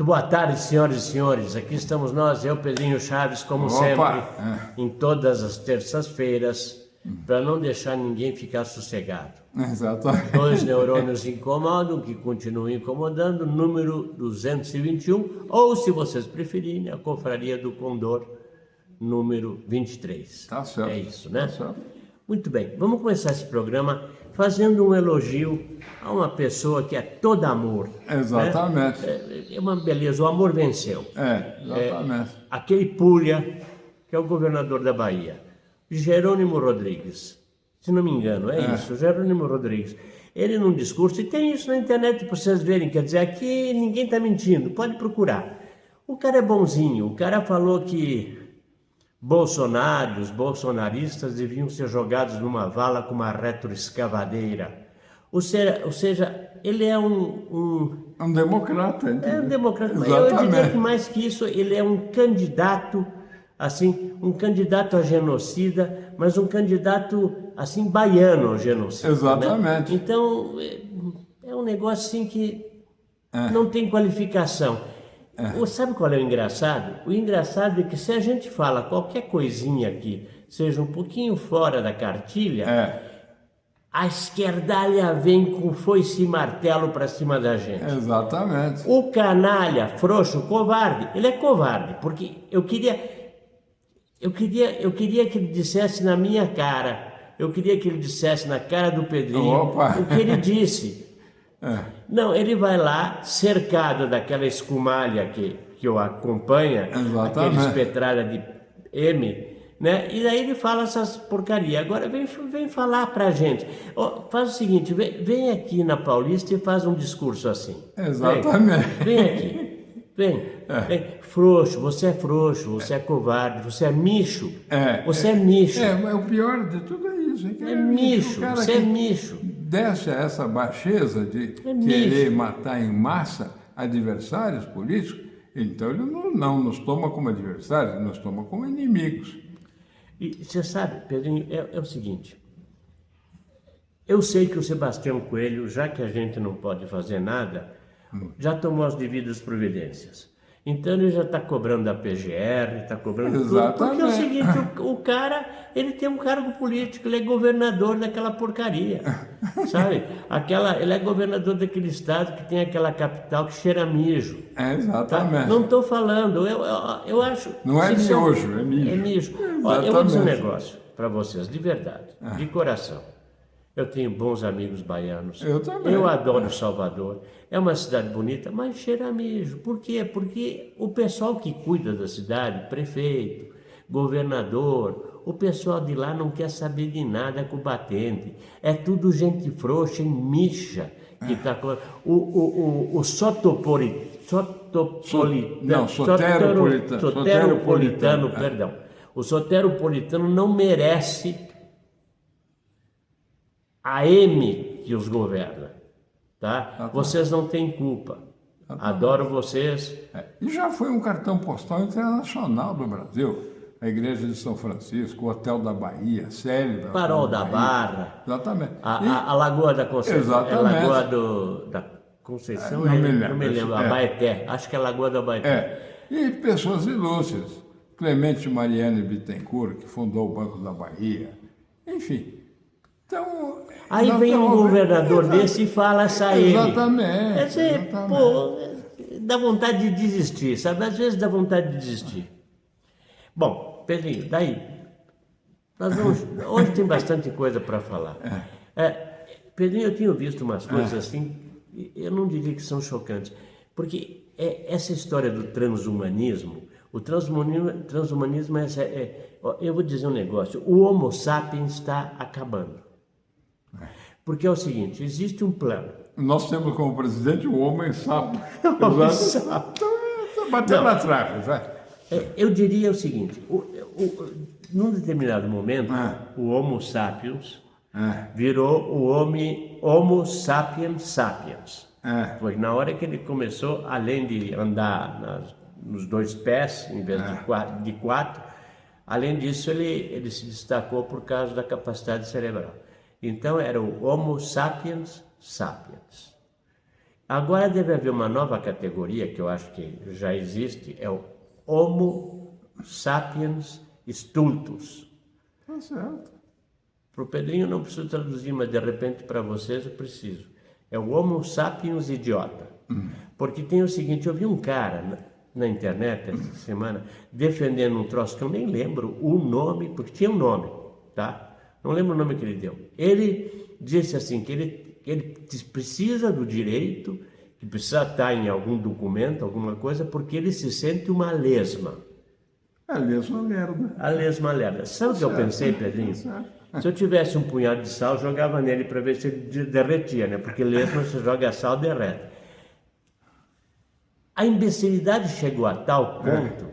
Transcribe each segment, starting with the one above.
Boa tarde, senhoras e senhores. Aqui estamos nós, eu, Pedrinho Chaves, como Opa, sempre, em todas as terças-feiras, para não deixar ninguém ficar sossegado. Exatamente. Dois neurônios incomodam, que continuam incomodando, número 221, ou, se vocês preferirem, a Confraria do Condor, número 23. Tá certo. É isso, né? Tá certo. Muito bem, vamos começar esse programa fazendo um elogio a uma pessoa que é toda amor. Exatamente. Né? É uma beleza, o amor venceu. Exatamente. Aquele Pulha, que é o governador da Bahia, Jerônimo Rodrigues, se não me engano, é isso, Jerônimo Rodrigues. Ele num discurso, e tem isso na internet para vocês verem, quer dizer, aqui ninguém está mentindo, pode procurar. O cara é bonzinho, o cara falou que Bolsonaro, os bolsonaristas deviam ser jogados numa vala com uma retroescavadeira. Ou seja, ele é um democrata, entendeu? É um democrata, mas Exatamente. eu diria que mais que isso, ele é um candidato, assim, um candidato a genocida, mas um candidato, assim, baiano ao genocida. Exatamente. Né? Então, é um negócio, assim, que não tem qualificação. Sabe qual é o engraçado? O engraçado é que se a gente fala qualquer coisinha aqui, seja um pouquinho fora da cartilha, a esquerdalha vem com foice e martelo para cima da gente. Exatamente. O canalha, frouxo, covarde, ele é covarde, porque eu queria que ele dissesse na minha cara, eu queria que ele dissesse na cara do Pedrinho o que ele disse. Não, ele vai lá, cercado daquela escumalha que o acompanha, aquele espetralha de M, né? E daí ele fala essas porcarias. Agora vem falar pra gente. Faz o seguinte, vem aqui na Paulista e faz um discurso assim. Exatamente. Vem aqui. Vem. Frouxo, você é covarde, você é micho. Você é micho. Mas o pior de tudo é isso. É micho, você é micho. Desce a essa baixeza de querer matar em massa adversários políticos, então ele não nos toma como adversários, ele nos toma como inimigos. E você sabe, Pedrinho, é o seguinte, eu sei que o Sebastião Coelho, já que a gente não pode fazer nada, já tomou as devidas providências. Então ele já está cobrando da PGR, está cobrando tudo, porque é o seguinte, o cara, ele tem um cargo político, ele é governador daquela porcaria, sabe? Ele é governador daquele estado que tem aquela capital que cheira mijo. Exatamente. Tá? Não estou falando, eu acho... Não é miojo, é mijo. É mijo. Olha, eu vou dizer um negócio para vocês, de verdade, de coração. Eu tenho bons amigos baianos. Eu também. Eu adoro Salvador. É uma cidade bonita, mas cheira mijo. Por quê? Porque o pessoal que cuida da cidade, prefeito, governador, o pessoal de lá não quer saber de nada com batente. É tudo gente frouxa e micha que está com... O soteropolitano, perdão. O soteropolitano não merece a M que os governa, tá? Vocês não têm culpa. Adoro vocês. E já foi um cartão postal internacional do Brasil. A Igreja de São Francisco, o Hotel da Bahia, célebre. Farol da Barra. Exatamente. A Lagoa da Conceição. Exatamente. É Lagoa da Conceição? Não me lembro. A Baeté. Acho que é a Lagoa da Baeté. E pessoas ilustres. Clemente Mariane Bittencourt, que fundou o Banco da Bahia. Enfim. Então, aí vem um governador desse e fala essa M. Exatamente. Quer dizer, pô, dá vontade de desistir, sabe? Às vezes dá vontade de desistir. Bom, Pedrinho, daí, hoje tem bastante coisa para falar. Pedrinho, eu tenho visto umas coisas assim, eu não diria que são chocantes, porque essa história do transhumanismo, o transhumanismo eu vou dizer um negócio, o Homo sapiens está acabando. Porque é o seguinte, existe um plano. Nós temos como presidente o homem sapo. Homem sapo. Então, bateu na trave, vai. Eu diria o seguinte, num determinado momento, o Homo sapiens virou o Homo sapiens sapiens. Foi na hora que ele começou, além de andar nos dois pés, em vez de quatro, além disso ele se destacou por causa da capacidade cerebral. Então era o Homo sapiens sapiens. Agora deve haver uma nova categoria, que eu acho que já existe, é o Homo sapiens stultus. Tá certo. Para o Pedrinho eu não preciso traduzir, mas de repente para vocês eu preciso. É o Homo sapiens idiota. Porque tem o seguinte, eu vi um cara na internet essa semana defendendo um troço que eu nem lembro o nome, porque tinha um nome, tá? Não lembro o nome que ele deu. Ele disse assim, que ele precisa do direito, que precisa estar em algum documento, alguma coisa, porque ele se sente uma lesma. A lesma merda. A lesma lerda. Sabe o que eu pensei, Pedrinho? Se eu tivesse um punhado de sal, eu jogava nele para ver se ele derretia, né? Porque lesma, você joga sal, derrete. A imbecilidade chegou a tal ponto.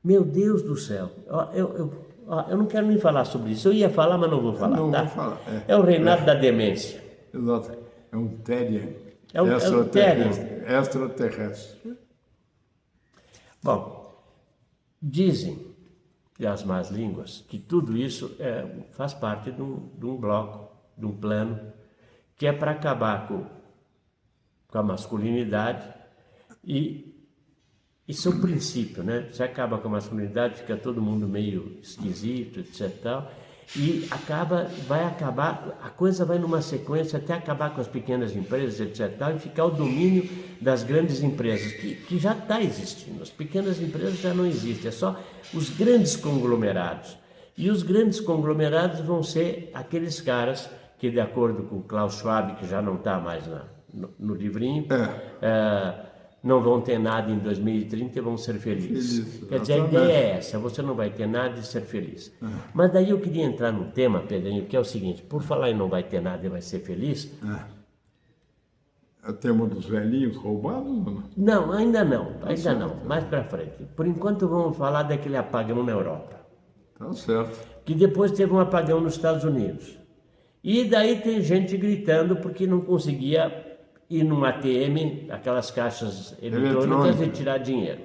Meu Deus do céu. Eu não quero nem falar sobre isso. Eu ia falar, mas não vou falar, não tá? vou falar. É o reinado da demência. Exato. É um Terrier. É um Extraterrestre. Bom, dizem as más línguas que tudo isso faz parte de um bloco, de um plano, que é para acabar com a masculinidade e isso é o princípio, né? Você acaba com a masculinidade, fica todo mundo meio esquisito, etc. Tal, e a coisa vai numa sequência até acabar com as pequenas empresas, etc. Tal, e ficar o domínio das grandes empresas, que já está existindo. As pequenas empresas já não existem, é só os grandes conglomerados. E os grandes conglomerados vão ser aqueles caras que, de acordo com o Klaus Schwab, que já não está mais no livrinho, não vão ter nada em 2030 e vão ser felizes. Quer dizer, a ideia é essa, você não vai ter nada e ser feliz. Mas daí eu queria entrar no tema, Pedrinho, que é o seguinte, por falar em não vai ter nada e vai ser feliz... É o tema dos velhinhos roubados ou não? Não, ainda não, mais para frente. Por enquanto vamos falar daquele apagão na Europa. Tá certo. Que depois teve um apagão nos Estados Unidos. E daí tem gente gritando porque não conseguia ir num ATM, aquelas caixas eletrônicas, e tirar dinheiro.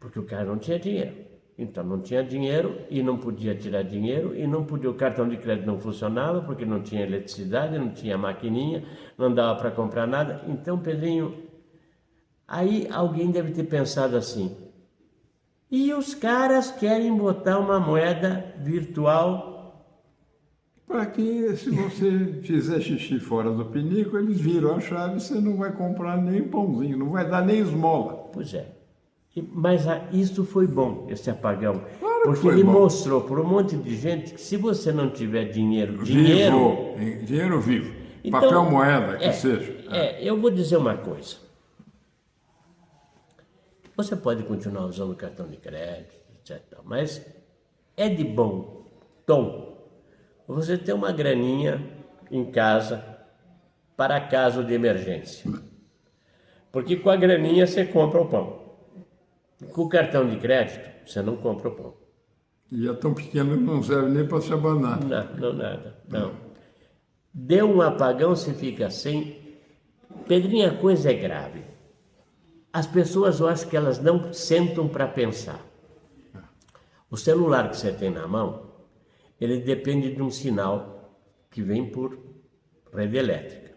Porque o cara não tinha dinheiro. Então não tinha dinheiro e não podia tirar dinheiro e não podia, o cartão de crédito não funcionava porque não tinha eletricidade, não tinha maquininha, não dava para comprar nada. Então, Pedrinho, aí alguém deve ter pensado assim, e os caras querem botar uma moeda virtual... Para que, se você fizer xixi fora do pinico, eles viram a chave e você não vai comprar nem pãozinho, não vai dar nem esmola. Pois é. Mas isso foi bom, esse apagão. Claro que porque foi ele bom. mostrou para um monte de gente que se você não tiver dinheiro Dinheiro vivo. Então, papel moeda, que seja. Eu vou dizer uma coisa. Você pode continuar usando cartão de crédito, etc. Mas é de bom tom você ter uma graninha em casa para caso de emergência. Porque com a graninha você compra o pão. Com o cartão de crédito, você não compra o pão. E é tão pequeno que não serve nem para se abanar. Não. Deu um apagão, você fica sem... Pedrinho, a coisa é grave. As pessoas, eu acho que elas não sentam para pensar. O celular que você tem na mão, ele depende de um sinal que vem por rede elétrica.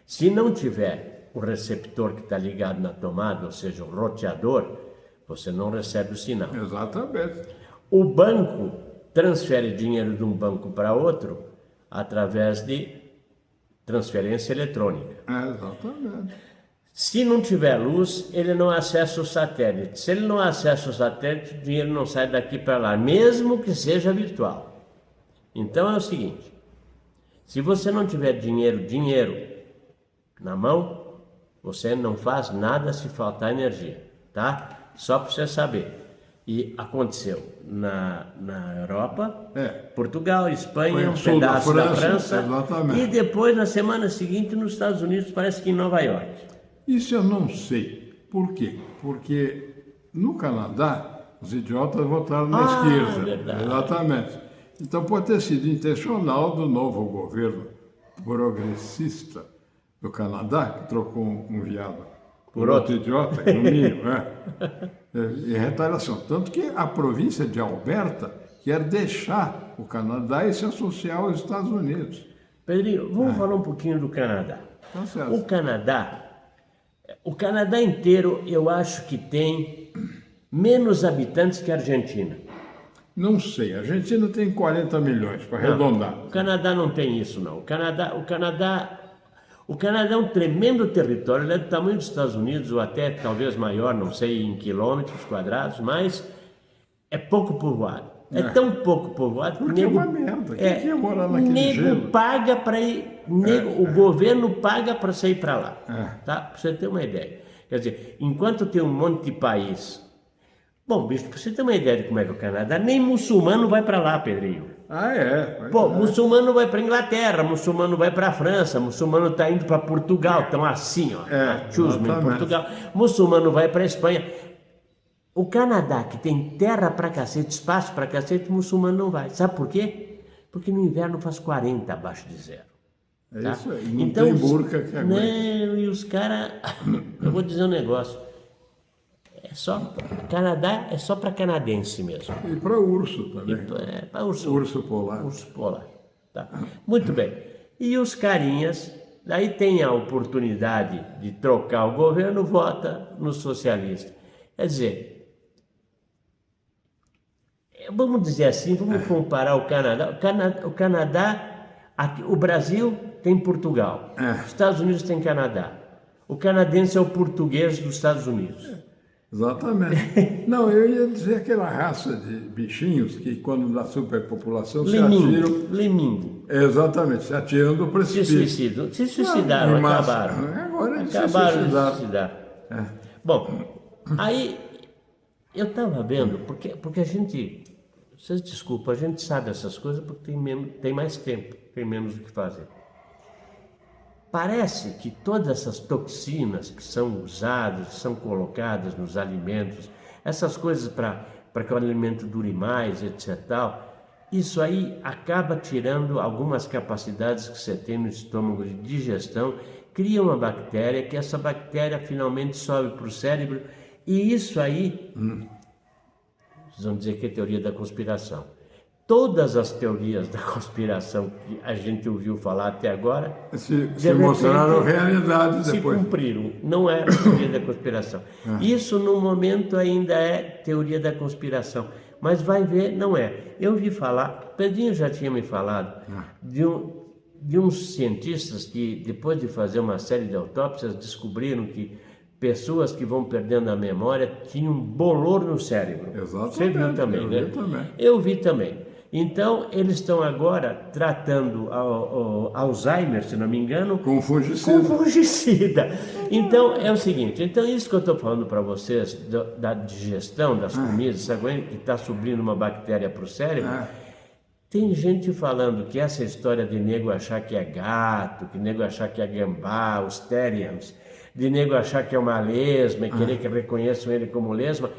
Se não tiver o receptor que está ligado na tomada, ou seja, o roteador, você não recebe o sinal. Exatamente. O banco transfere dinheiro de um banco para outro através de transferência eletrônica. Exatamente. Se não tiver luz, ele não acessa o satélite. Se ele não acessa o satélite, o dinheiro não sai daqui para lá, mesmo que seja virtual. Então é o seguinte, se você não tiver dinheiro na mão, você não faz nada se faltar energia, tá? Só para você saber. E aconteceu na Europa, Portugal, Espanha, um pedaço da França, exatamente. E depois, na semana seguinte, nos Estados Unidos, parece que em Nova York. Isso eu não sei. Por quê? Porque no Canadá, os idiotas votaram na esquerda. Verdade. Exatamente. Então pode ter sido intencional do novo governo progressista do Canadá, que trocou um viado por outro idiota, no mínimo, em retaliação. Tanto que a província de Alberta quer deixar o Canadá e se associar aos Estados Unidos. Pedrinho, vamos falar um pouquinho do Canadá. Tá certo. O Canadá inteiro, eu acho que tem menos habitantes que a Argentina. Não sei, a Argentina tem 40 milhões, para arredondar. O Canadá não tem isso, não. O Canadá é um tremendo território, ele é do tamanho dos Estados Unidos, ou até talvez maior, não sei, em quilômetros quadrados, mas é pouco povoado. É tão pouco povoado que Porque é uma merda. Quem ia morar naquele nego jeito? paga para ir, o governo paga para você ir para lá, tá? Para você ter uma ideia. Quer dizer, enquanto tem um monte de país. Bom, bicho, para você ter uma ideia de como é que é o Canadá, nem muçulmano vai para lá, Pedrinho. Ah, é? Pô, muçulmano vai para Inglaterra, muçulmano vai para França, muçulmano está indo para Portugal, estão assim, ó, chusma em Portugal. Muçulmano vai para Espanha. O Canadá, que tem terra pra cacete, espaço pra cacete, muçulmano não vai. Sabe por quê? Porque no inverno faz 40 abaixo de zero. É Tá? isso aí. Não Então, tem burca que aguenta. não, e os caras... Eu vou dizer um negócio. Canadá é só para canadense mesmo. E para urso também. É para urso. Urso polar. Urso polar. Tá. Muito bem. E os carinhas, daí tem a oportunidade de trocar o governo, vota no socialista. Quer dizer, vamos dizer assim, vamos comparar o Canadá. O Canadá, aqui, o Brasil tem Portugal. Os Estados Unidos tem Canadá. O canadense é o português dos Estados Unidos. Exatamente. Não, eu ia dizer aquela raça de bichinhos que quando dá superpopulação se Limingo, atiram. limingo. Exatamente, se atiram do precipício. Se suicidaram, acabaram. Agora eles Acabaram se de suicidaram. suicidar. Bom, aí eu estava vendo, porque a gente, vocês desculpam, a gente sabe essas coisas porque tem mais tempo, tem menos o que fazer. Parece que todas essas toxinas que são usadas, são colocadas nos alimentos, essas coisas para que o alimento dure mais, etc. Tal, isso aí acaba tirando algumas capacidades que você tem no estômago de digestão, cria uma bactéria, que essa bactéria finalmente sobe para o cérebro, e isso aí, vocês vão dizer que é teoria da conspiração. Todas as teorias da conspiração que a gente ouviu falar até agora se mostraram realidade se depois. cumpriram. Não é teoria da conspiração. Isso no momento ainda é teoria da conspiração, mas vai ver, não é. Eu vi falar, Pedrinho já tinha me falado de uns cientistas que depois de fazer uma série de autópsias descobriram que pessoas que vão perdendo a memória tinham bolor no cérebro. Exatamente. Você viu também, né? Eu vi também. Eu vi também. Então, eles estão agora tratando Alzheimer, se não me engano, Com fungicida. com fungicida. Então, é o seguinte, então isso que eu estou falando para vocês, da digestão das comidas, sabe, que está subindo uma bactéria para o cérebro, tem gente falando que essa história de nego achar que é gato, que nego achar que é gambá, os terians, de nego achar que é uma lesma e querer que reconheçam ele como lesma,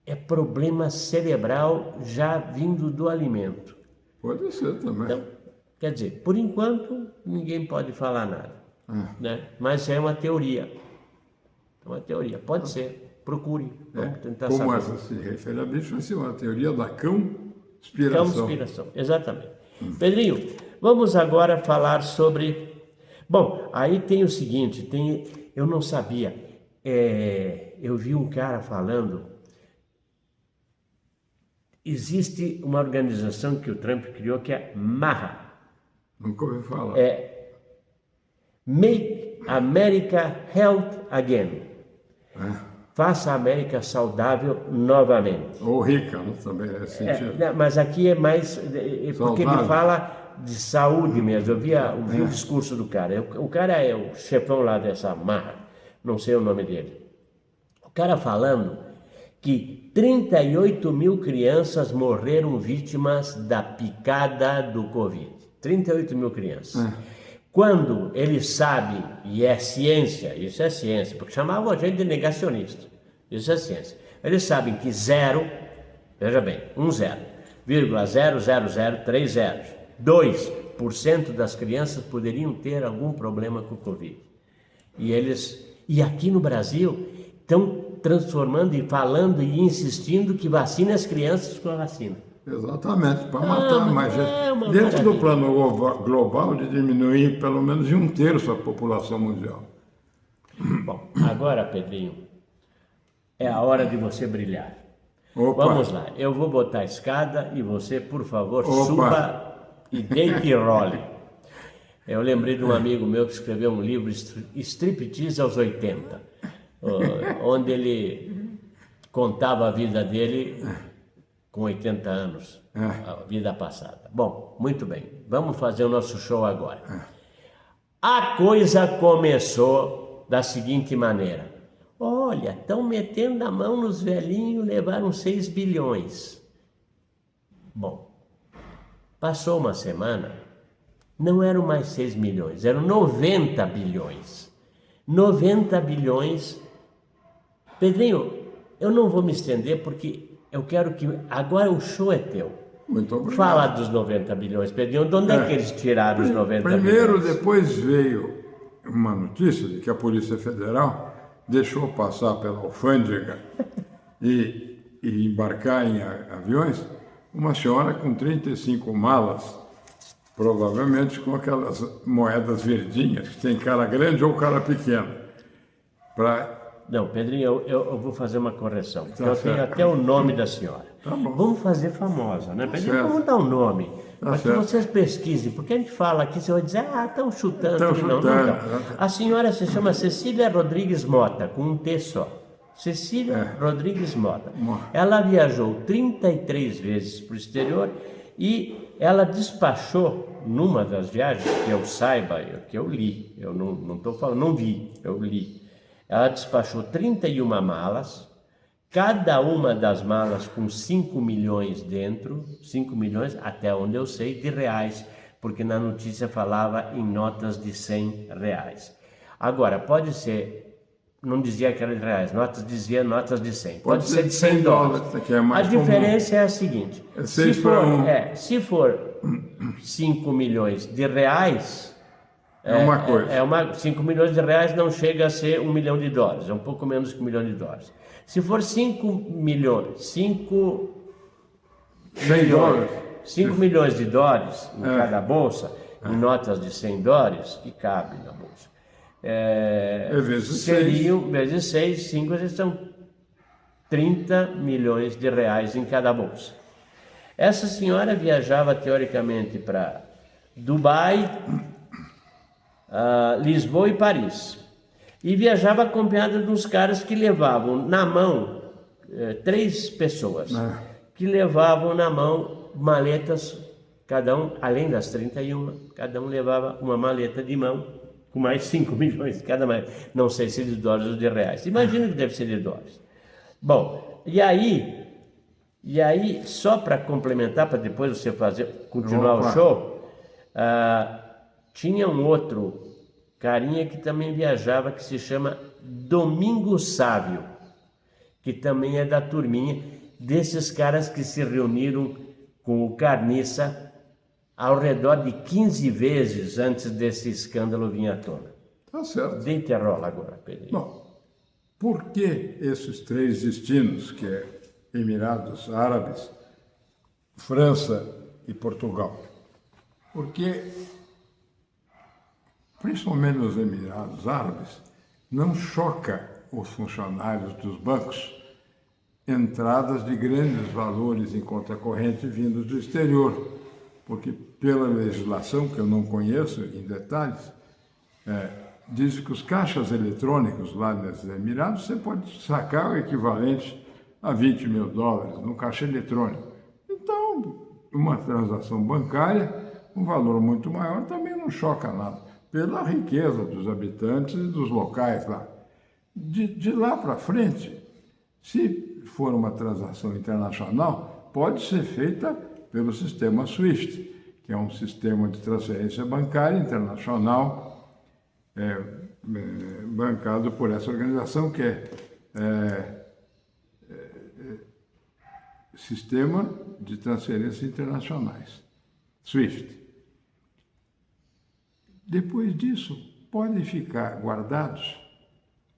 é problema cerebral já vindo do alimento. Pode ser também. Então, quer dizer, por enquanto, ninguém pode falar nada. Né? Mas é uma teoria. É uma teoria. Pode ser. Procure. Vamos tentar Como saber. essa se refere a bicho, vai ser uma teoria da conspiração. Conspiração, exatamente. Pedrinho, vamos agora falar sobre... Bom, aí tem o seguinte, eu não sabia, eu vi um cara falando... Existe uma organização que o Trump criou que é MAHA. Nunca ouvi falar. Make America Health Again. Faça a América saudável novamente. Ou rica, né? Também é sentido. Mas aqui é mais... Porque ele fala de saúde mesmo. Eu vi o discurso do cara. O cara é o chefão lá dessa MAHA. Não sei o nome dele. O cara falando que 38 mil crianças morreram vítimas da picada do Covid. 38 mil crianças. Quando ele sabe, e é ciência, isso é ciência, porque chamavam a gente de negacionista, isso é ciência. Eles sabem que veja bem, 0,0003 2% das crianças poderiam ter algum problema com o Covid. E aqui no Brasil estão transformando e falando e insistindo que vacine as crianças com a vacina. Exatamente, para matar mais gente. uma Dentro do maravilha. plano global de diminuir pelo menos em 1/3 a população mundial. Bom, agora, Pedrinho, é a hora de você brilhar. Opa, Vamos lá, eu vou botar a escada e você, por favor, Opa. suba e deite e role. Eu lembrei de um amigo meu que escreveu um livro, Striptease aos 80, onde ele contava a vida dele com 80 anos, a vida passada. Bom, muito bem, vamos fazer o nosso show agora. A coisa começou da seguinte maneira. Olha, estão metendo a mão nos velhinhos, levaram 6 bilhões. Bom, passou uma semana, não eram mais 6 milhões, eram 90 bilhões. 90 bilhões. Pedrinho, eu não vou me estender porque eu quero que... Agora o show é teu. muito obrigado. Fala dos 90 bilhões, Pedrinho. De onde é que eles tiraram os 90 Primeiro, bilhões? depois veio uma notícia de que a Polícia Federal deixou passar pela alfândega e embarcar em aviões uma senhora com 35 malas, provavelmente com aquelas moedas verdinhas, que tem cara grande ou cara pequena. Não, Pedrinho, eu vou fazer uma correção, porque Tá eu tenho certo. até o nome da senhora. Tá bom. Vamos fazer famosa, né, Pedrinho? certo. Vamos dar um nome, para que certo. vocês pesquisem, porque a gente fala aqui, você vai dizer, estão chutando. Tão Não, chutando. não. A senhora se chama Cecília Rodrigues Mota, com um T só. Cecília Rodrigues Mota. Ela viajou 33 vezes para o exterior e ela despachou, numa das viagens, que eu saiba, que eu li, eu não estou falando, não vi, eu li. Ela despachou 31 malas, cada uma das malas com 5 milhões dentro, 5 milhões, até onde eu sei, de reais, porque na notícia falava em notas de 100 reais. Agora, pode ser, não dizia que era de reais, dizia notas de 100. Pode ser de 100 dólares. que é mais A diferença é a seguinte, É se 6 para 1. se for 5 milhões de reais... É uma coisa. 5 milhões de reais não chega a ser $1 milhão, é um pouco menos que $1 milhão. Se for 5 milhões, 5 dólares. 5 milhões de dólares em cada bolsa, em notas de 100 dólares, que cabe na bolsa, vezes seriam, vezes 6, 5, são 30 milhões de reais em cada bolsa. Essa senhora viajava teoricamente para Dubai, Lisboa e Paris. E viajava acompanhada de uns caras que levavam na mão, 3 pessoas, que levavam na mão maletas, cada um, além das 31, cada um levava uma maleta de mão, com mais 5 milhões cada maleta. Não sei se de dólares ou de reais. Imagino que deve ser de dólares. Bom, e aí só para complementar, para depois você continuar o show, tinha um outro carinha que também viajava, que se chama Domingos Sávio, que também é da turminha desses caras que se reuniram com o Carniça ao redor de 15 vezes antes desse escândalo vir à tona. Tá certo. Deite a rola agora, Pedro. Bom, por que esses 3 destinos, que é Emirados Árabes, França e Portugal? Porque, principalmente nos Emirados Árabes, não choca os funcionários dos bancos entradas de grandes valores em conta corrente vindos do exterior, porque pela legislação, que eu não conheço em detalhes, diz que os caixas eletrônicos lá nesses Emirados, você pode sacar o equivalente a $20 mil no caixa eletrônico. Então, uma transação bancária, um valor muito maior, também não choca nada, pela riqueza dos habitantes e dos locais lá. De lá para frente, se for uma transação internacional, pode ser feita pelo sistema SWIFT, que é um sistema de transferência bancária internacional bancado por essa organização, que é Sistema de Transferências Internacionais, SWIFT. Depois disso, podem ficar guardados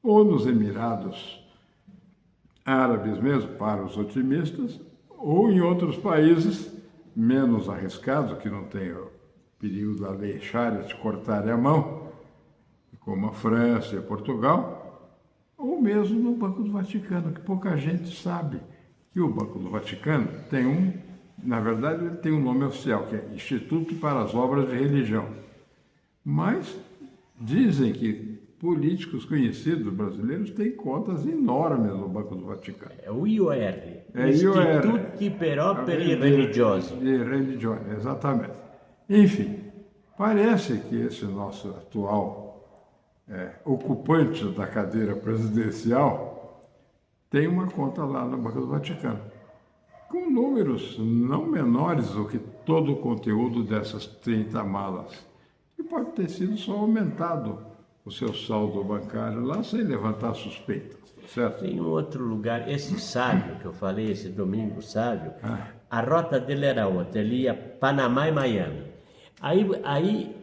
ou nos Emirados Árabes mesmo, para os otimistas, ou em outros países menos arriscados, que não tem o perigo da lei Sharia de cortar a mão, como a França e Portugal, ou mesmo no Banco do Vaticano, que pouca gente sabe que o Banco do Vaticano tem na verdade, ele tem um nome oficial, que é Instituto para as Obras de Religião. Mas dizem que políticos conhecidos brasileiros têm contas enormes no Banco do Vaticano. É o IOR, É Instituti per Opere Religiose. De religione, exatamente. Enfim, parece que esse nosso atual ocupante da cadeira presidencial tem uma conta lá no Banco do Vaticano, com números não menores do que todo o conteúdo dessas 30 malas, que pode ter sido só aumentado o seu saldo bancário lá sem levantar suspeitas, certo? Tem um outro lugar, esse sábio que eu falei, esse domingo sábio, a rota dele era outra, ele ia Panamá e Miami. Aí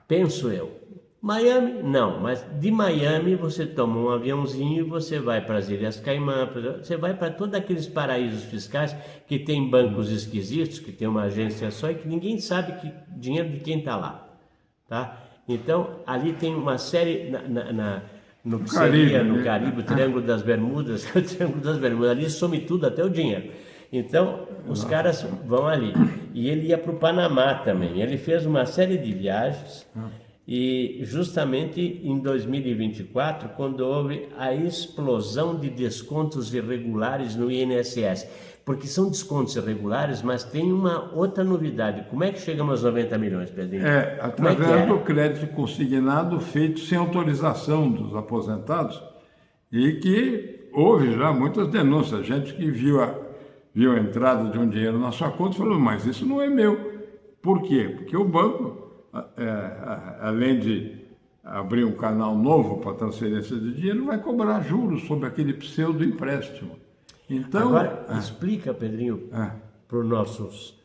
penso eu, Miami, não, mas de Miami você toma um aviãozinho e você vai para as Ilhas Caimã, você vai para todos aqueles paraísos fiscais que tem bancos esquisitos, que tem uma agência só e que ninguém sabe que dinheiro de quem está lá, tá? Então, ali tem uma série, no que seria no Caribe, o Triângulo das Bermudas, o Triângulo das Bermudas, ali some tudo, até o dinheiro. Então, os caras vão ali. E ele ia para o Panamá também, ele fez uma série de viagens. E justamente em 2024, quando houve a explosão de descontos irregulares no INSS, porque são descontos irregulares, mas tem uma outra novidade. Como é que chegamos aos 90 milhões, Pedrinho? Através do crédito consignado feito sem autorização dos aposentados, e que houve já muitas denúncias, gente que viu a entrada de um dinheiro na sua conta e falou, mas isso não é meu. Por quê? Porque o banco, além de abrir um canal novo para transferência de dinheiro, vai cobrar juros sobre aquele pseudo empréstimo. Então, agora, explica, Pedrinho, para os nossos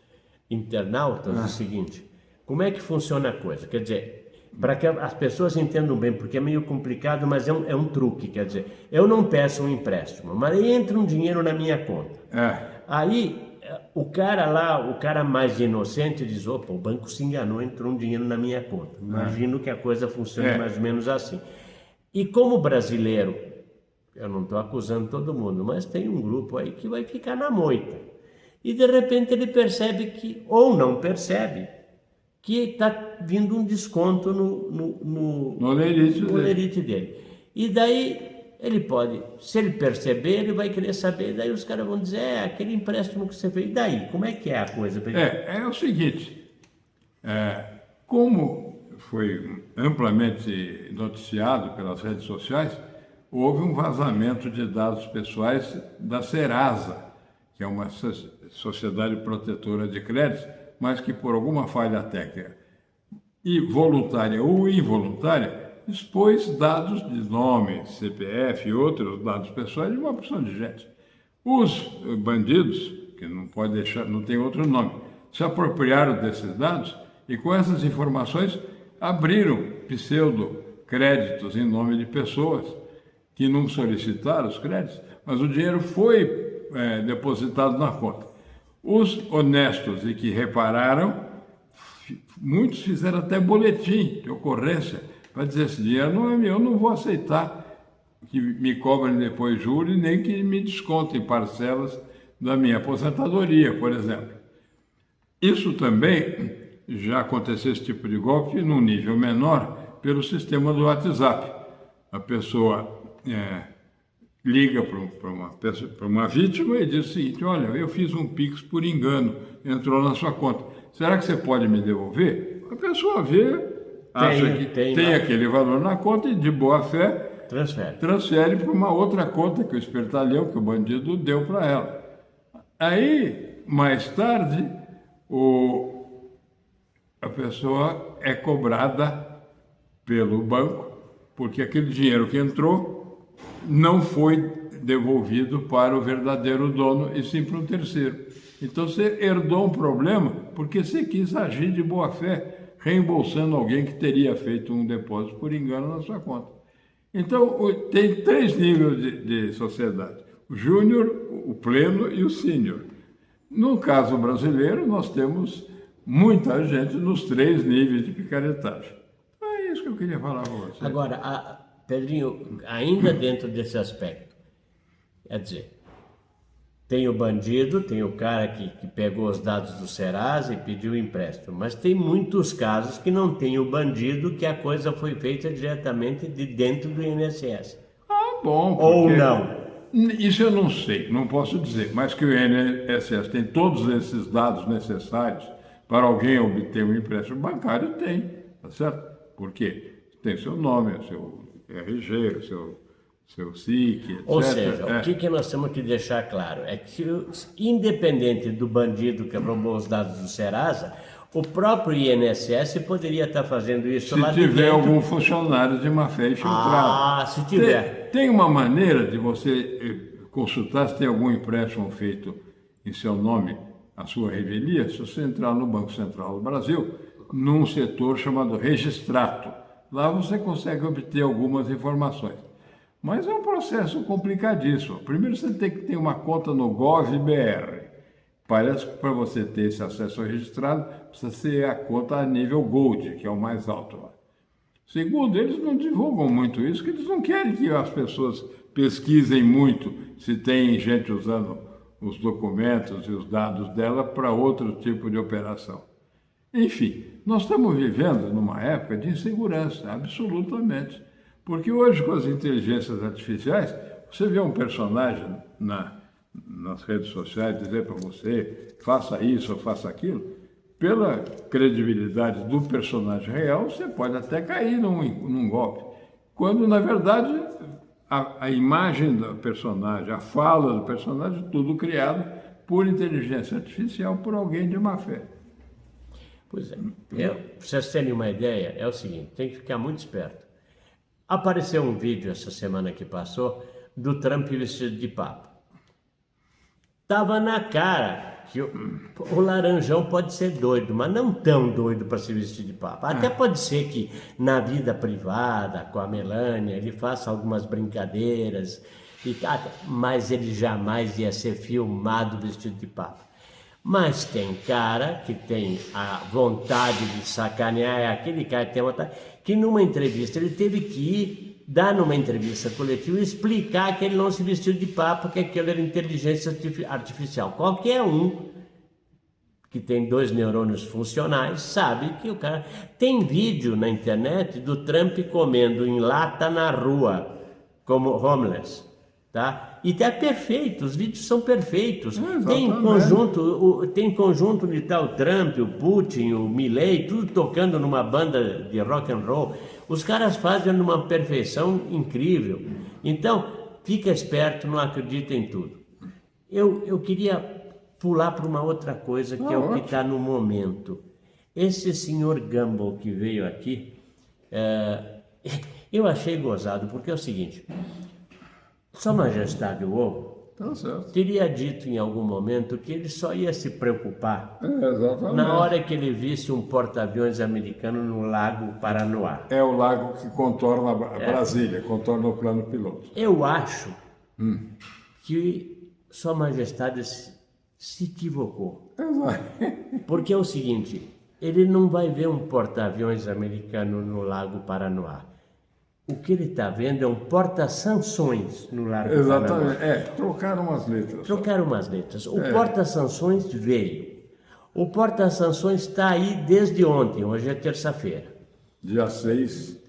internautas o seguinte, como é que funciona a coisa? Quer dizer, para que as pessoas entendam bem, porque é meio complicado, mas é um truque, quer dizer, eu não peço um empréstimo, mas entra um dinheiro na minha conta. Aí, o cara mais inocente diz, opa, o banco se enganou, entrou um dinheiro na minha conta. Imagino que a coisa funcione mais ou menos assim. E como brasileiro, eu não estou acusando todo mundo, mas tem um grupo aí que vai ficar na moita. E de repente ele percebe que, ou não percebe, que está vindo um desconto no lerite dele. E daí ele pode, se ele perceber, ele vai querer saber, daí os caras vão dizer, aquele empréstimo que você fez, e daí? Como é que é a coisa? É o seguinte, como foi amplamente noticiado pelas redes sociais, houve um vazamento de dados pessoais da Serasa, que é uma sociedade protetora de créditos, mas que por alguma falha técnica, e voluntária ou involuntária, expôs dados de nome, CPF e outros dados pessoais de uma porção de gente. Os bandidos, que não pode deixar, não tem outro nome, se apropriaram desses dados e com essas informações abriram pseudo-créditos em nome de pessoas que não solicitaram os créditos, mas o dinheiro foi depositado na conta. Os honestos e que repararam, muitos fizeram até boletim de ocorrência para dizer, esse dinheiro não é meu, eu não vou aceitar que me cobrem depois juros e nem que me descontem parcelas da minha aposentadoria, por exemplo. Isso também já aconteceu, esse tipo de golpe, num nível menor, pelo sistema do WhatsApp. A pessoa liga para uma vítima e diz o seguinte, olha, eu fiz um Pix por engano, entrou na sua conta. Será que você pode me devolver? A pessoa vê, acha que tem aquele valor na conta e, de boa fé, transfere para uma outra conta que o espertalhão, que o bandido deu para ela. Aí, mais tarde, a pessoa é cobrada pelo banco, porque aquele dinheiro que entrou não foi devolvido para o verdadeiro dono, e sim para um terceiro. Então você herdou um problema porque você quis agir de boa fé, reembolsando alguém que teria feito um depósito por engano na sua conta. Então tem 3 níveis de sociedade: o júnior, o pleno e o sênior. No caso brasileiro, nós temos muita gente nos 3 níveis de picaretagem. É isso que eu queria falar para você. Agora, Pedrinho, ainda dentro desse aspecto, quer dizer, tem o bandido, tem o cara que pegou os dados do Serasa e pediu empréstimo, mas tem muitos casos que não tem o bandido, que a coisa foi feita diretamente de dentro do INSS. Ah, bom. Ou não. Isso eu não sei, não posso dizer, mas que o INSS tem todos esses dados necessários para alguém obter um empréstimo bancário, tem, tá certo? Porque tem seu nome, seu RG, seu SIC, etc. Ou seja, o que nós temos que deixar claro é que, independente do bandido que roubou os dados do Serasa, o próprio INSS poderia estar fazendo isso lá se dentro. tiver algum funcionário de má fé infiltrado. Se tiver. Tem uma maneira de você consultar se tem algum empréstimo feito em seu nome, a sua revelia, se você entrar no Banco Central do Brasil, num setor chamado registrato. Lá você consegue obter algumas informações. Mas é um processo complicadíssimo. Primeiro você tem que ter uma conta no Gov.br. Parece que para você ter esse acesso registrado, precisa ser a conta a nível Gold, que é o mais alto lá. Segundo, eles não divulgam muito isso, porque eles não querem que as pessoas pesquisem muito se tem gente usando os documentos e os dados dela para outro tipo de operação. Enfim, nós estamos vivendo numa época de insegurança, absolutamente. Porque hoje, com as inteligências artificiais, você vê um personagem nas redes sociais dizer para você, faça isso ou faça aquilo, pela credibilidade do personagem real, você pode até cair num golpe. Quando, na verdade, a imagem do personagem, a fala do personagem, tudo criado por inteligência artificial, por alguém de má fé. Pois é. Para vocês terem uma ideia, é o seguinte, tem que ficar muito esperto. Apareceu um vídeo essa semana que passou do Trump vestido de papa. Tava na cara que o Laranjão pode ser doido, mas não tão doido para se vestir de papa. Até pode ser que na vida privada, com a Melânia, ele faça algumas brincadeiras, mas ele jamais ia ser filmado vestido de papa. Mas tem cara que tem a vontade de sacanear, é aquele cara que tem vontade, que numa entrevista ele teve que dar numa entrevista coletiva e explicar que ele não se vestiu de papa, que aquilo era inteligência artificial. Qualquer um que tem 2 neurônios funcionais sabe que o cara... Tem vídeo na internet do Trump comendo em lata na rua, como homeless, tá? E tá perfeito, os vídeos são perfeitos. Tem conjunto de tal Trump, o Putin, o Milley, tudo tocando numa banda de rock and roll. Os caras fazem numa perfeição incrível. Então, fica esperto, não acredita em tudo. Eu queria pular para uma outra coisa, que é o que está no momento. Esse senhor Gumbel que veio aqui, eu achei gozado, porque é o seguinte... Sua Majestade o Ovo teria dito em algum momento que ele só ia se preocupar na hora que ele visse um porta-aviões americano no Lago Paranoá. É o lago que contorna Brasília, contorna o plano piloto. Eu acho que Sua Majestade se equivocou. Porque é o seguinte, ele não vai ver um porta-aviões americano no Lago Paranoá. O que ele está vendo é um porta-sanções no Lago Paranoá. Exatamente, trocaram umas letras. Trocaram umas letras. O porta-sanções veio. O porta-sanções está aí desde ontem, hoje é terça-feira. Dia 6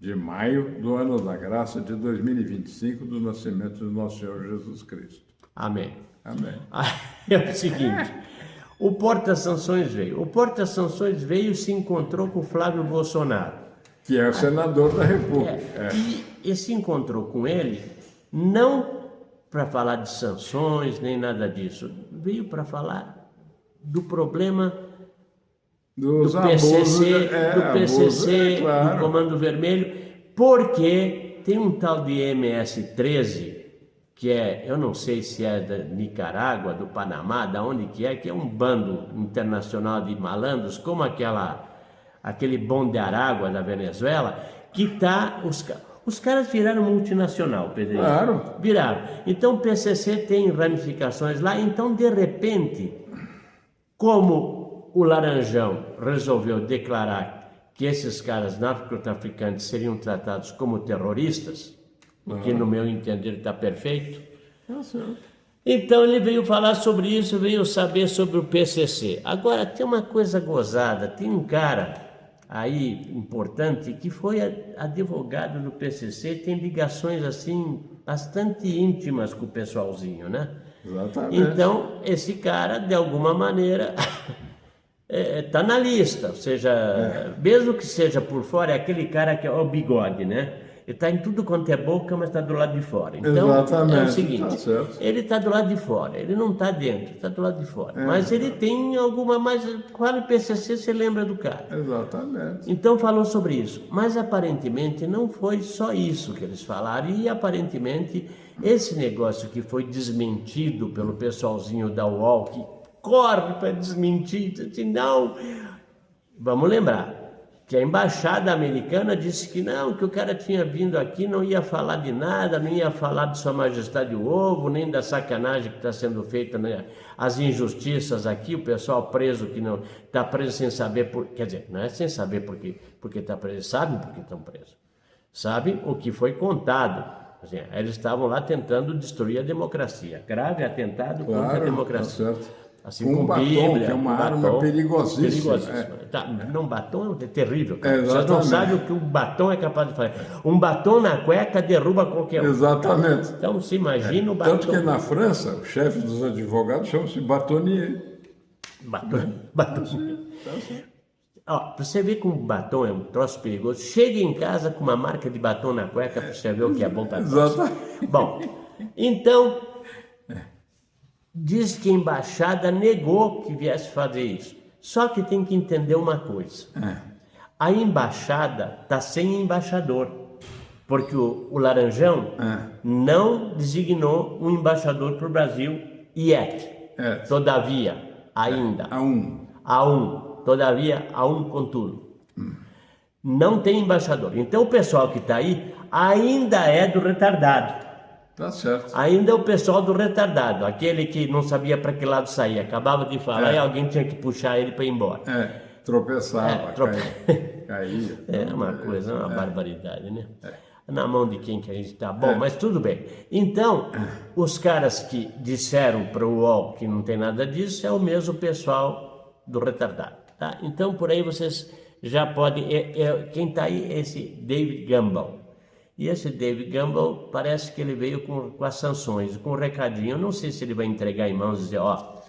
de maio do ano da graça de 2025, do nascimento do nosso Senhor Jesus Cristo. Amém. Amém. É o seguinte, o porta-sanções veio. O porta-sanções veio e se encontrou com o Flávio Bolsonaro. Que é o senador da República. E se encontrou com ele, não para falar de sanções, nem nada disso. Veio para falar do problema do PCC, claro. Do Comando Vermelho, porque tem um tal de MS-13, que eu não sei se é da Nicarágua, do Panamá, da onde que é um bando internacional de malandros, como aquele Bom de Aragua da Venezuela, que está Os caras viraram multinacional, Pedrinho. Claro. Viraram. Então o PCC tem ramificações lá, então de repente, como o Laranjão resolveu declarar que esses caras narcotraficantes seriam tratados como terroristas, o que no meu entender está perfeito, então ele veio falar sobre isso, veio saber sobre o PCC. Agora tem uma coisa gozada, tem um cara aí importante que foi advogado do PCC, tem ligações assim bastante íntimas com o pessoalzinho, né? Exatamente. Então esse cara de alguma maneira está na lista, ou seja, mesmo que seja por fora, é aquele cara que é o bigode, né? Ele está em tudo quanto é boca, mas está do lado de fora. Então, Exatamente, é o seguinte, tá certo. ele está do lado de fora, ele não está dentro, está do lado de fora. Mas ele tem alguma mais... Qual é o PCC, você lembra do cara? Exatamente. Então falou sobre isso. Mas aparentemente não foi só isso que eles falaram. E aparentemente esse negócio que foi desmentido pelo pessoalzinho da UOL, que corre para desmentir, disse, não... Vamos lembrar que a embaixada americana disse que não, que o cara tinha vindo aqui, não ia falar de nada, não ia falar de Sua Majestade o Ovo, nem da sacanagem que está sendo feita, né? As injustiças aqui, o pessoal preso que não está preso sem saber quer dizer, não é sem saber porque está preso, sabem porque estão presos, sabem o que foi contado. Assim, eles estavam lá tentando destruir a democracia, grave atentado contra a democracia. Tá certo. Assim, Com com batom, Bíblia, que é uma com arma batom, perigosíssima. Tá, não, batom é terrível. Cara. Vocês Exatamente. não sabem o que um batom é capaz de fazer. Um batom na cueca derruba qualquer um. Exatamente. Então se imagina o batom. Tanto que na França, o chefe dos advogados chama-se batonier. Batom. Ó, pra você ver como batom é um troço perigoso, chega em casa com uma marca de batom na cueca pra você ver o que é bom pra tosse. Exatamente. Bom, então... Diz que a embaixada negou que viesse fazer isso. Só que tem que entender uma coisa. A embaixada está sem embaixador. Porque o Laranjão não designou um embaixador para o Brasil yet. Todavia, ainda. Todavia, contudo. Não tem embaixador. Então o pessoal que está aí ainda é do retardado. Tá certo. Ainda é o pessoal do retardado, aquele que não sabia para que lado sair, acabava de falar e alguém tinha que puxar ele para ir embora. Tropeçava, caía. É uma coisa, uma barbaridade, né? Na mão de quem que a gente está. Bom, mas tudo bem. Então, os caras que disseram para o UOL que não tem nada disso é o mesmo pessoal do retardado, tá? Então, por aí vocês já podem... quem está aí é esse David Gamble. E esse David Gamble parece que ele veio com as sanções, com um recadinho. Eu não sei se ele vai entregar em mãos e dizer, ó, a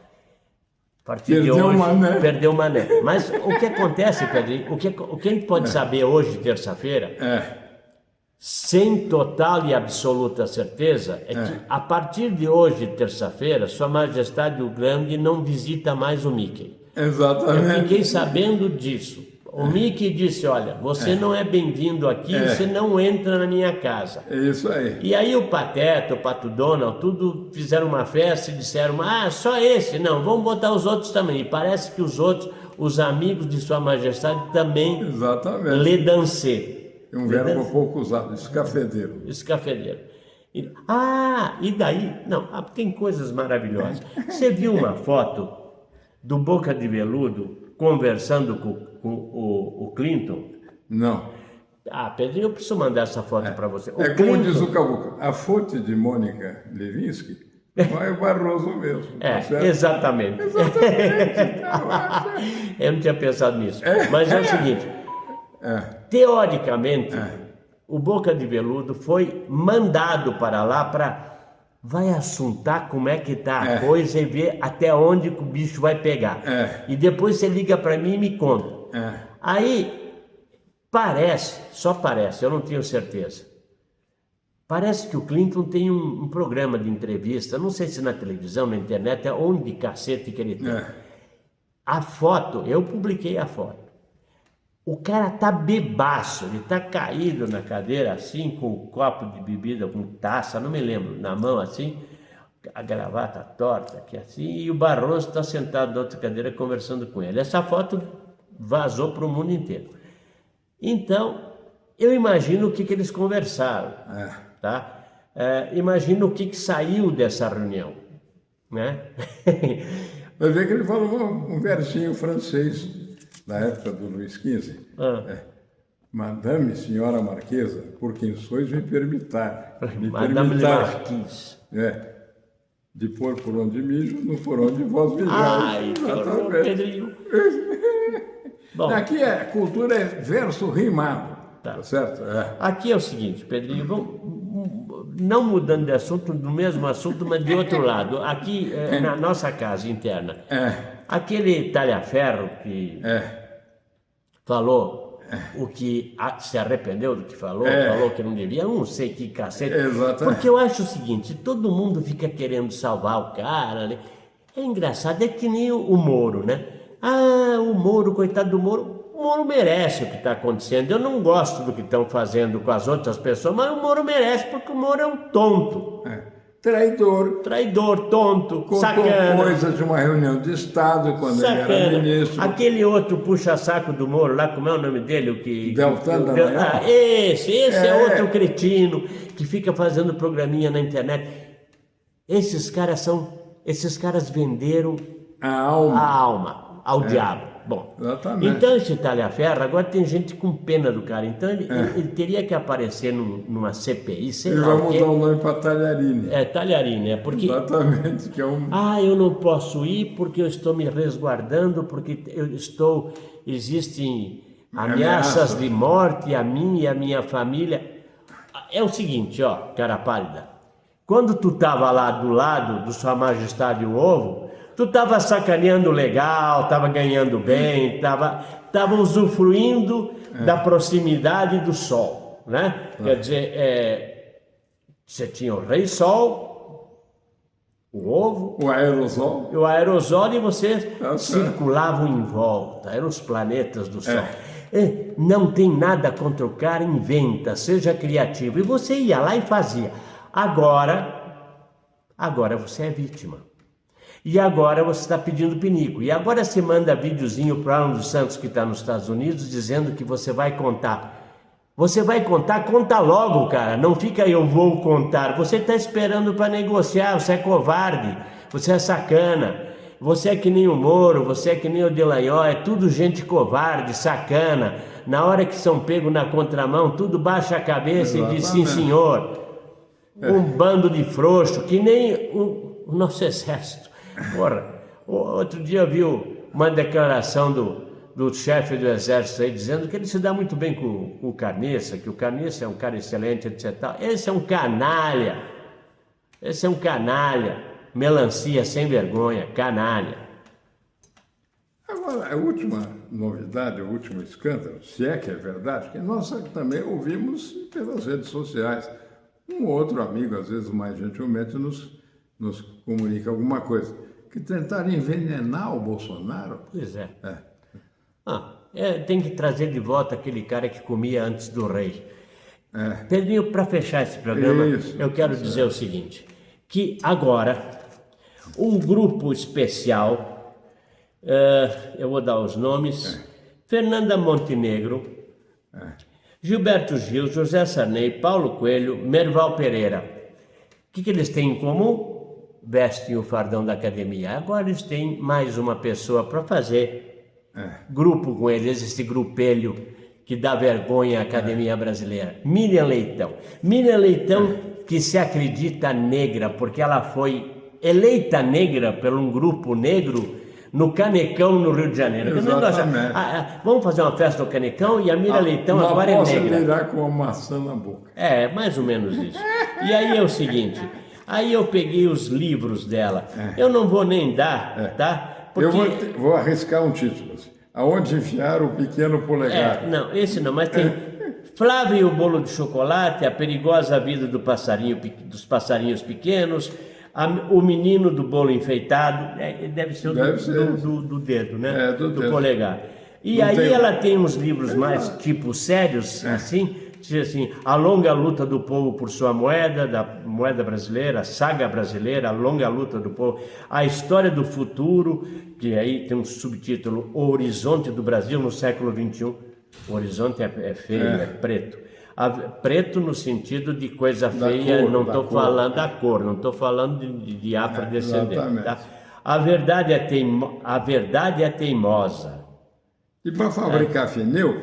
partir de hoje, perdeu o mané. Mas o que acontece, Pedrinho, o que a gente pode saber hoje, terça-feira, sem total e absoluta certeza, é que a partir de hoje, terça-feira, Sua Majestade o Grande não visita mais o Mickey. Exatamente. Eu fiquei sabendo disso. O Mickey disse, olha, você não é bem-vindo aqui, você não entra na minha casa. É isso aí. E aí o Pateta, o Pato Donald, tudo fizeram uma festa e disseram, só esse, não, vamos botar os outros também. E parece que os outros, os amigos de Sua Majestade também lhe dancê. É um verbo pouco usado, escafedeiro. Escafedeiro. E daí, não, tem coisas maravilhosas. Você viu uma foto do Boca de Veludo conversando com o Clinton? Não. Pedrinho, eu preciso mandar essa foto para você. Como diz o Caboclo, a fonte de Mônica Levinsky vai o Barroso mesmo. Exatamente. Eu não tinha pensado nisso. Mas é o seguinte, teoricamente, o Boca de Veludo foi mandado para lá para... Vai assuntar como é que tá a coisa e ver até onde o bicho vai pegar. E depois você liga para mim e me conta. Aí, só parece, eu não tenho certeza. Parece que o Clinton tem um programa de entrevista, não sei se na televisão, na internet, onde cacete que ele tem. A foto, eu publiquei a foto. O cara tá bebaço, ele tá caído na cadeira assim, com um copo de bebida, com taça, não me lembro, na mão assim, a gravata torta aqui assim, e o Barroso está sentado na outra cadeira conversando com ele. Essa foto vazou para o mundo inteiro. Então, eu imagino o que eles conversaram, tá? Imagino o que saiu dessa reunião, né? Vai ver que ele falou um versinho francês da época do Luís XV. Madame, senhora Marquesa, por quem sois me permitar. Madame Marquise. De pôr por onde mijo, no por onde vós mijais. Ai, que horror, Pedrinho. Bom, aqui cultura é verso rimado, tá certo? Aqui é o seguinte, Pedrinho, não mudando de assunto, do mesmo assunto, mas de outro lado. Aqui, na nossa casa interna, aquele talha-ferro que falou o que se arrependeu do que falou, falou que não devia, eu não sei que cacete. Exatamente. Porque eu acho o seguinte, todo mundo fica querendo salvar o cara, né? É engraçado, é que nem o Moro, né? O Moro, coitado do Moro, o Moro merece o que está acontecendo. Eu não gosto do que estão fazendo com as outras pessoas, mas o Moro merece, porque o Moro é um tonto. Traidor, tonto, sacana. Coisas de uma reunião de Estado, quando ele era ministro. Aquele outro puxa-saco do Moro lá, como é o nome dele? Deltan Dallagnol. Esse é outro cretino que fica fazendo programinha na internet. Esses caras venderam a alma ao diabo. Bom, exatamente. Então esse talha-ferro, agora tem gente com pena do cara, então ele teria que aparecer numa CPI, sei lá. Ele vai mudar o nome para Talharini. Talharini, porque... Exatamente, que é um... eu não posso ir porque eu estou me resguardando, porque existem ameaças de morte a mim e a minha família. É o seguinte, cara pálida, quando tu estava lá do lado do Sua Majestade o Ovo, tu estava sacaneando legal, estava ganhando bem, estava usufruindo da proximidade do sol, né? Quer dizer, você tinha o Rei Sol, o ovo, o aerosol e vocês circulavam em volta, eram os planetas do Sol. Não tem nada contra o cara, inventa, seja criativo. E você ia lá e fazia. Agora você é vítima. E agora você está pedindo pinico. E agora você manda videozinho para Alan dos Santos, que está nos Estados Unidos, dizendo que você vai contar. Você vai contar? Conta logo, cara. Não fica eu vou contar. Você está esperando para negociar. Você é covarde. Você é sacana. Você é que nem o Moro. Você é que nem o Dallagnol. É tudo gente covarde, sacana. Na hora que são pegos na contramão, tudo baixa a cabeça e diz sim, senhor. Um bando de frouxo, que nem o nosso exército. Porra, outro dia eu vi uma declaração do chefe do exército aí dizendo que ele se dá muito bem com o Carniça, que o Carniça é um cara excelente, etc. Esse é um canalha, melancia sem vergonha, canalha. Agora, a última novidade, o último escândalo, se é que é verdade, que nós também ouvimos pelas redes sociais. Um outro amigo, às vezes mais gentilmente, nos comunica alguma coisa, que tentaram envenenar o Bolsonaro. Pois é. Tem que trazer de volta aquele cara que comia antes do rei. Pedrinho, para fechar esse programa, eu quero dizer o seguinte, que agora um grupo especial, eu vou dar os nomes, Fernanda Montenegro, Gilberto Gil, José Sarney, Paulo Coelho, Merval Pereira. O que eles têm em comum? Vestem o fardão da academia. Agora eles têm mais uma pessoa para fazer grupo com eles, esse grupelho que dá vergonha à academia brasileira. Miriam Leitão. Miriam Leitão que se acredita negra, porque ela foi eleita negra por um grupo negro no Canecão, no Rio de Janeiro. Exatamente. Vamos fazer uma festa no Canecão e a Miriam Leitão agora é negra. Virar com uma maçã na boca. Mais ou menos isso. E aí é o seguinte... Aí eu peguei os livros dela. Eu não vou nem dar, tá? Porque... Eu vou arriscar um título. Aonde enfiar o pequeno polegar? Não, esse não, mas tem Flávio e o bolo de chocolate, a perigosa vida dos passarinhos pequenos, o menino do bolo enfeitado, deve ser do dedo, né? Do polegar. E aí ela tem uns livros mais tipo sérios, assim, diz assim, a longa luta do povo por sua moeda, da moeda brasileira, a saga brasileira, a longa luta do povo, a história do futuro, que aí tem um subtítulo, o horizonte do Brasil no século XXI. O horizonte é feio, é preto. Preto no sentido de coisa feia, cor, não da estou cor. falando da cor, não estou falando de afrodescendente. Exatamente. Tá? A verdade é teimosa. E para fabricar pneu,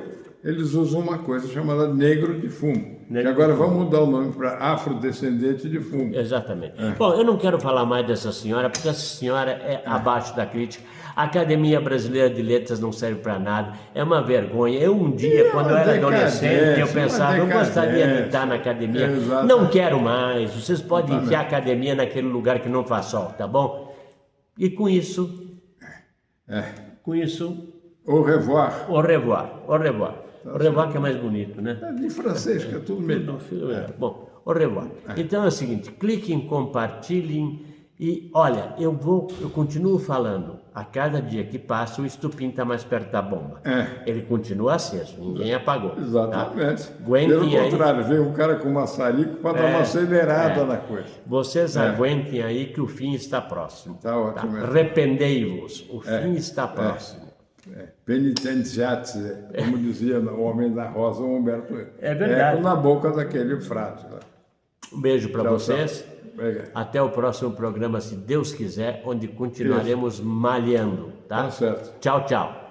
eles usam uma coisa chamada negro de fumo. Negro que agora de fumo. vamos mudar o nome para afrodescendente de fumo. Exatamente. Bom, eu não quero falar mais dessa senhora, porque essa senhora é abaixo da crítica. A Academia Brasileira de Letras não serve para nada, é uma vergonha. Eu um dia, quando eu era adolescente, eu pensava, eu gostaria de estar na academia. Exatamente. Não quero mais, vocês podem enfiar a academia naquele lugar que não faz sol, tá bom? E com isso, Au revoir. au revoir, au revoir. Au revoir que é mais bonito, né? De francês, que é tudo melhor. Bom, au revoir. Então é o seguinte, cliquem, compartilhem e olha, eu continuo falando, a cada dia que passa o estupim está mais perto da bomba. Ele continua aceso, ninguém apagou. Exatamente. Tá? Aguentem Pelo aí. contrário, veio um cara com maçarico para dar uma acelerada na coisa. Vocês aguentem aí que o fim está próximo. Tá ótimo. Arrependei-vos, o fim está próximo. Penitenziate, como dizia o Homem da Rosa, o Humberto Eco. É verdade. Eco na boca daquele frade lá. Um beijo para vocês. Obrigado. Até o próximo programa, se Deus quiser, onde continuaremos malhando, tá? Tá certo. Tchau, tchau.